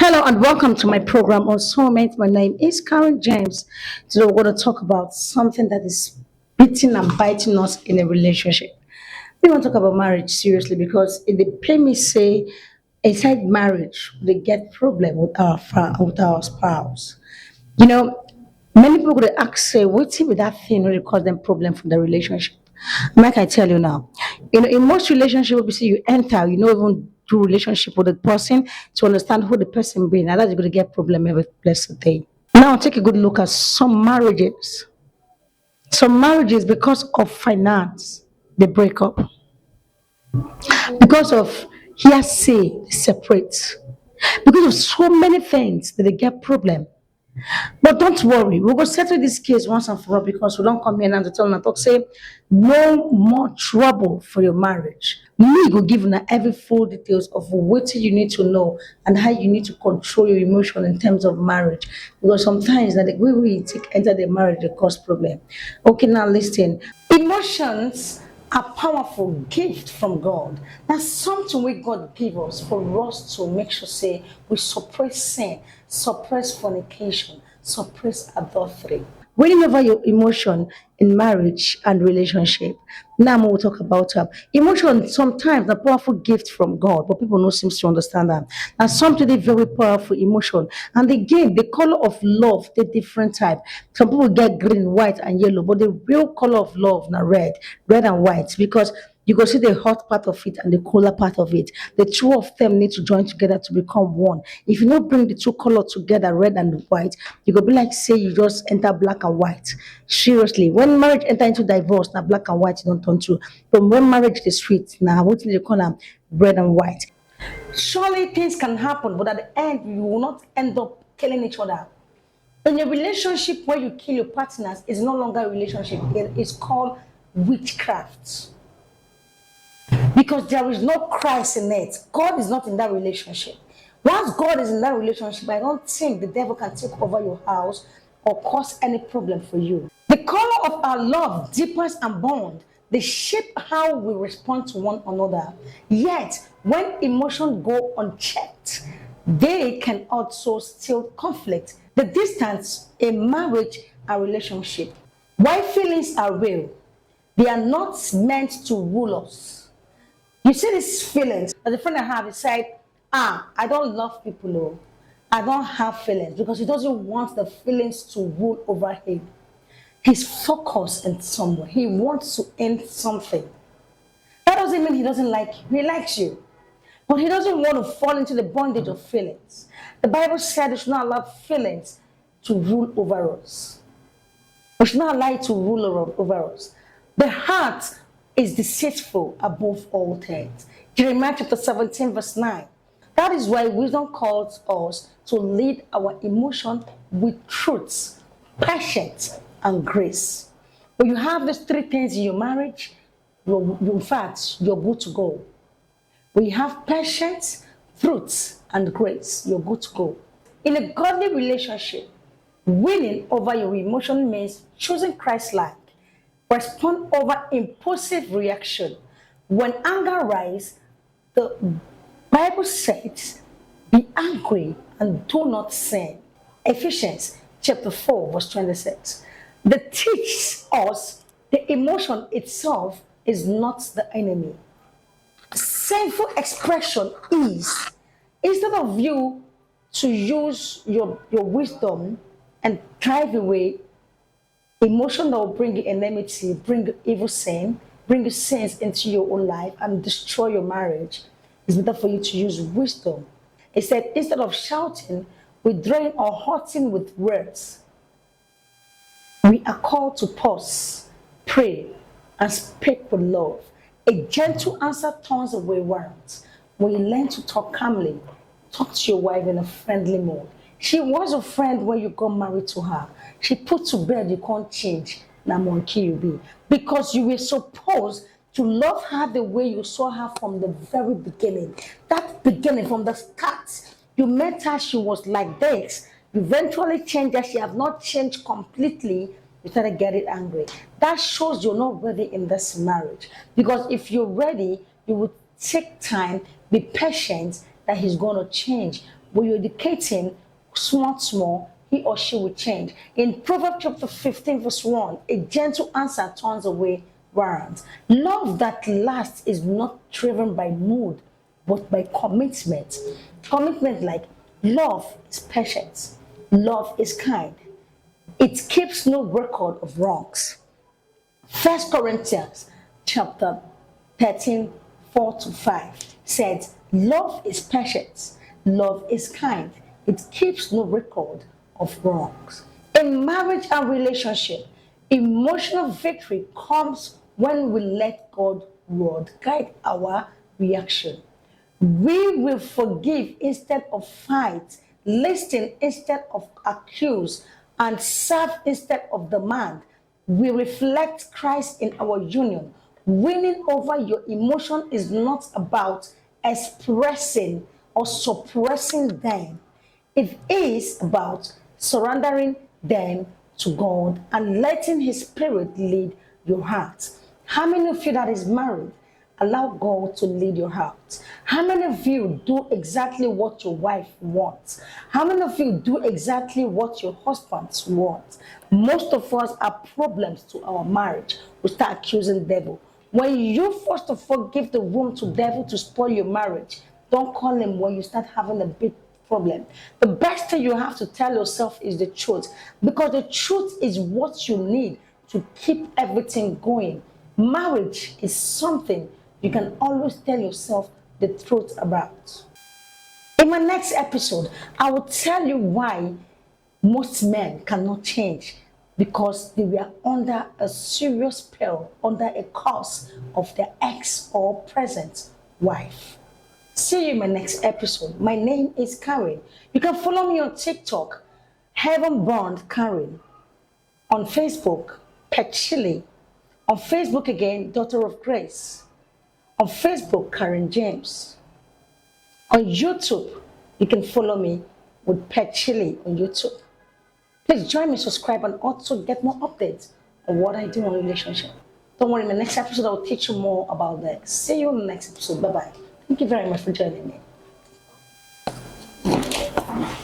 Hello and welcome to my program on Soulmate. My name is Karen James. Today we're going to talk about something that is beating and biting us in a relationship. We want to talk about marriage seriously because in the me say inside marriage they get problem with with our spouse. You know, many people would ask say what's with that thing really cause them problem for the relationship. Like I tell you now, in most relationships, obviously you enter, you know, even do relationship with the person to understand who the person be. Now that's going to get problem every blessed day. Now take a good look at some marriages. Some marriages because of finance they break up. Because of hearsay they separate. Because of so many things that they get problem. But don't worry, we're going to settle this case once and for all because we don't come here now to tell and talk, say, no more trouble for your marriage. Me go give you every full details of what you need to know and how you need to control your emotion in terms of marriage. Because sometimes that the way we take enter the marriage, they cause problem. Okay, now listen. Emotions are powerful gift from God. That's something we God give us for us to make sure say we suppress sin, suppress fornication, suppress adultery. Winning over your emotion in marriage and relationship. Now we'll talk about emotion. Sometimes a powerful gift from God, but people don't seem to understand that. And something they very powerful emotion. And again, the color of love, the different type. Some people get green, white, and yellow, but the real color of love now red and white, because you go see the hot part of it and the cooler part of it. The two of them need to join together to become one. If you don't bring the two colors together, red and white, you go be like say you just enter black and white. Seriously, when marriage enter into divorce, now black and white you don't turn to. But when marriage is sweet, now what they call them red and white. Surely things can happen, but at the end you will not end up killing each other. In a relationship where you kill your partners, it's no longer a relationship. It is called witchcraft. Because there is no Christ in it. God is not in that relationship. Once God is in that relationship, I don't think the devil can take over your house or cause any problem for you. The color of our love deepens and bond. They shape how we respond to one another. Yet, when emotions go unchecked, they can also still conflict. The distance in marriage and relationship. Why feelings are real, they are not meant to rule us. You see these feelings. As a friend I have, he said, I don't love people, oh. I don't have feelings because he doesn't want the feelings to rule over him. He's focused in somewhere. He wants to end something. That doesn't mean he doesn't like you. He likes you. But he doesn't want to fall into the bondage of feelings. The Bible said we should not allow feelings to rule over us. We should not allow it to rule over us. The heart is deceitful above all things. Jeremiah chapter 17 verse 9. That is why wisdom calls us to lead our emotion with truth, patience, and grace. When you have these three things in your marriage, in fact, you're good to go. When you have patience, truth, and grace, you're good to go. In a godly relationship, winning over your emotion means choosing Christ-like. Respond over impulsive reaction. When anger rises, the Bible says, be angry and do not sin. Ephesians chapter 4 verse 26. That teaches us the emotion itself is not the enemy. Sinful expression is, instead of you to use your wisdom and drive away emotion that will bring you enmity, bring you evil sin, bring you sins into your own life and destroy your marriage, it's better for you to use wisdom. It said, instead of shouting, withdrawing or hurting with words, we are called to pause, pray, and speak with love. A gentle answer turns away words. When you learn to talk calmly, talk to your wife in a friendly mode. She was a friend when you got married to her. She put to bed, you can't change. Now, monkey you be. Because you were supposed to love her the way you saw her from the very beginning. That beginning, from the start, you met her, she was like this. You eventually changed her, she have not changed completely. You started getting angry. That shows you're not ready in this marriage. Because if you're ready, you would take time, be patient, that he's going to change. when you educate him, small, he or she will change. In Proverbs chapter 15, verse 1, a gentle answer turns away wrath. Love that lasts is not driven by mood, but by commitment. Commitment like love is patient, love is kind, it keeps no record of wrongs. First Corinthians chapter 13, 4 to 5 says, love is patient, love is kind, it keeps no record of wrongs. In marriage and relationship, emotional victory comes when we let God's word guide our reaction. We will forgive instead of fight, listen instead of accuse, and serve instead of demand. We reflect Christ in our union. Winning over your emotion is not about expressing or suppressing them. It is about surrendering them to God and letting His Spirit lead your heart. How many of you that is married allow God to lead your heart? How many of you do exactly what your wife wants? How many of you do exactly what your husband wants? Most of us have problems to our marriage. We start accusing the devil. When you first of all give the room to the devil to spoil your marriage, don't call him when you start having a big problem. The best thing you have to tell yourself is the truth, because the truth is what you need to keep everything going. Marriage is something you can always tell yourself the truth about. In my next episode, I will tell you why most men cannot change, because they were under a serious spell, under a curse of their ex or present wife. See you in my next episode. My name is Karen. You can follow me on TikTok, Heaven Bond Karen. On Facebook, Pet Chili. On Facebook again, Daughter of Grace. On Facebook, Karen James. On YouTube, you can follow me with Pet Chili on YouTube. Please join me, subscribe, and also get more updates on what I do on relationship. Don't worry, in the next episode, I will teach you more about that. See you in the next episode. Bye-bye. Thank you very much for joining me.